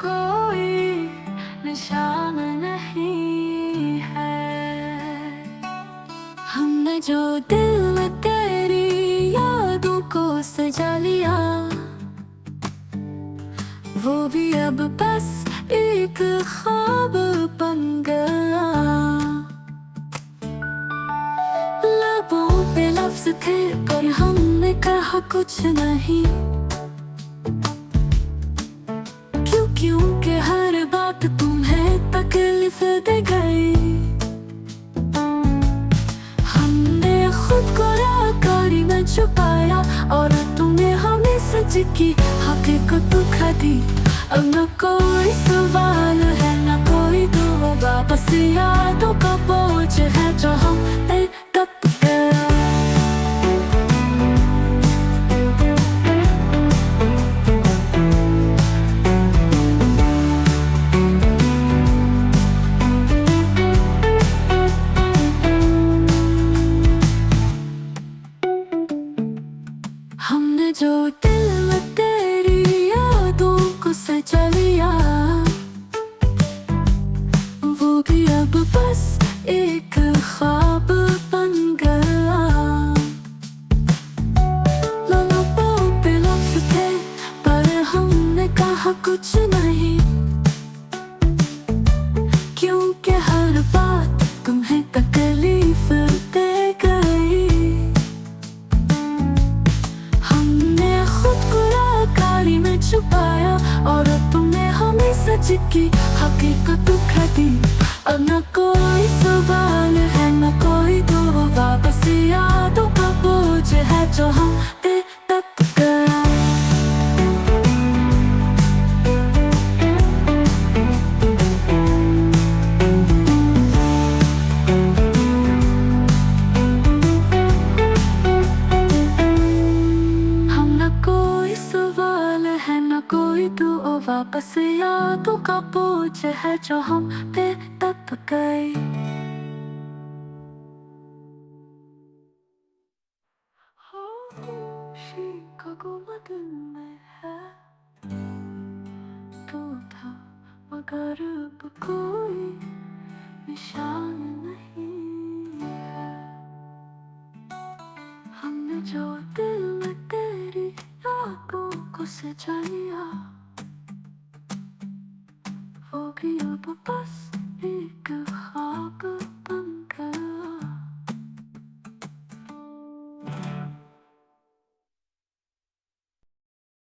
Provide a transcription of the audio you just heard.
कोई निशान नहीं है। हमने जो दिल में तेरी यादों को सजा लिया, वो भी अब बस एक ख्वाब बन गया। लबों पे लफ्ज थे पर हमने कहा कुछ नहीं, क्योंकि हर बात तुम्हें तकलीफ दे गई। हमने खुद को राकारी में छुपाया और तुम्हें हमें सच की हकीकत दिखा दी। अब न कोई सवाल है न कोई दुआ, वापस यादों का बोझ है जो हम पे दब गया। हमने जो दिल में तेरी यादों को सजा लिया, वो भी अब बस एक ख्वाब बन गया। लबों पे लफ्ज थे पर हमने कहा कुछ नहीं, क्योंकि हर बात तुम्हें तकलीफ दे गई। हमने खुद को राकारी में छुपाया और तुमने हमें सच की हकीकत दिखा दी। अब न कोई सवाल है न कोई दुआ, वापस यादों का बोझ है जो हम पे दब गया। हम न कोई सवाल है न कोई दुआ, वापस यादों का बोझ है जो हम पे दब गई। खामोशी का गुमत में है, तू था मगर अब कोई निशान नहीं है। हमने जो दिल में तेरी यादों को सजा लिया, वो भी अब बस